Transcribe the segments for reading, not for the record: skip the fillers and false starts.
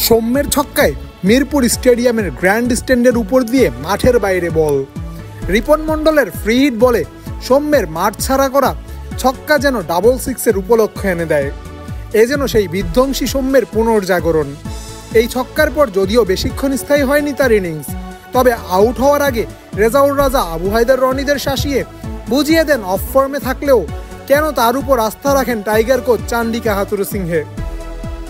সৌম্যের ছক্কায় মিরপুর স্টেডিয়ামের গ্র্যান্ড স্ট্যান্ডের উপর দিয়ে মাঠের বাইরে বল। রিপন মণ্ডলের ফ্রি হিট বলে সৌম্যের মাঠ ছাড়া করা ছক্কা যেন ডাবল সিক্সের উপলক্ষ এনে দেয়। এ যেন সেই বিধ্বংসী সৌম্যের পুনর্জাগরণ। এই ছক্কার পর যদিও বেশিক্ষণ স্থায়ী হয়নি তার ইনিংস, তবে আউট হওয়ার আগে রেজাউল রাজা আবু হায়দার রনিদের শাসিয়ে বুঝিয়ে দেন অফ ফর্মে থাকলেও কেন তার উপর আস্থা রাখেন টাইগার কোচ চান্ডিকা হাথুরুসিংহে।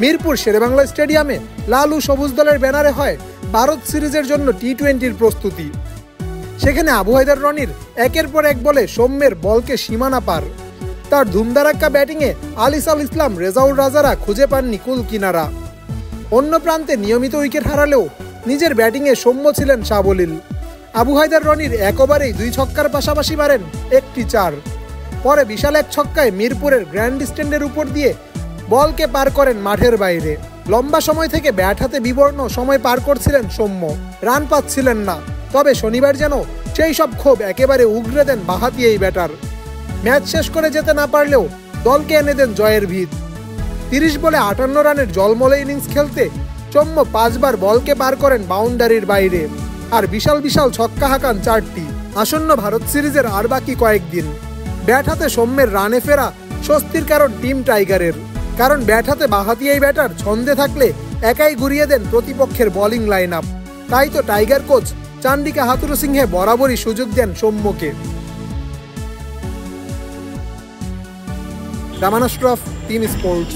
মিরপুর শেরেবাংলা স্টেডিয়ামে লাল ও সবুজ দলের ব্যানারে হয় ভারত সিরিজের জন্য টি-20-র প্রস্তুতি। সেখানে আবু হায়দার রনির একের পর এক বলে সৌম্যের বলকে সীমানা পার। তার ধুমধারাক্কা ব্যাটিংয়ে আলিসাল ইসলাম, রেজাউল রাজারা খুঁজে পাননি কুল কিনারা। অন্য প্রান্তে নিয়মিত উইকেট হারালেও নিজের ব্যাটিংয়ে সৌম্য ছিলেন সাবলীল। আবু হায়দার রনির এক ওভারেই 2 ছক্কার পাশাপাশি মারেন একটি 4। পরে বিশাল এক ছক্কায় মিরপুরের গ্র্যান্ড স্ট্যান্ডের উপর দিয়ে বলকে পার করেন মাঠের বাইরে। লম্বা সময় থেকে ব্যাট হাতে বিবর্ণ সময় পার করছিলেন সৌম্য, রান পাচ্ছিলেন না। তবে শনিবার যেন সেই সব ক্ষোভ একেবারে উগরে দেন বাঁহাতি এই ব্যাটার। ম্যাচ শেষ করে যেতে না পারলেও দলকে এনে দেন জয়ের ভিত। 30 বলে 58 রানের জলমলে ইনিংস খেলতে সৌম্য 5 বার বলকে পার করেন বাউন্ডারির বাইরে, আর বিশাল বিশাল ছক্কা হাঁকান 4টি। আসন্ন ভারত সিরিজের আর বাকি কয়েকদিন। ব্যাট হাতে সৌম্যের রানে ফেরা স্বস্তির কারণ টিম টাইগারের, কারণ ব্যাট হাতে বাঁহাতি এই ব্যাটার ছন্দে থাকলে একাই ঘুরিয়ে দেন প্রতিপক্ষের বোলিং লাইন আপ। তাই তো টাইগার কোচ চান্ডিকা হাথুরুসিংহে বরাবরই সুযোগ দেন সৌম্যকে। Raman Ashraf, team sports.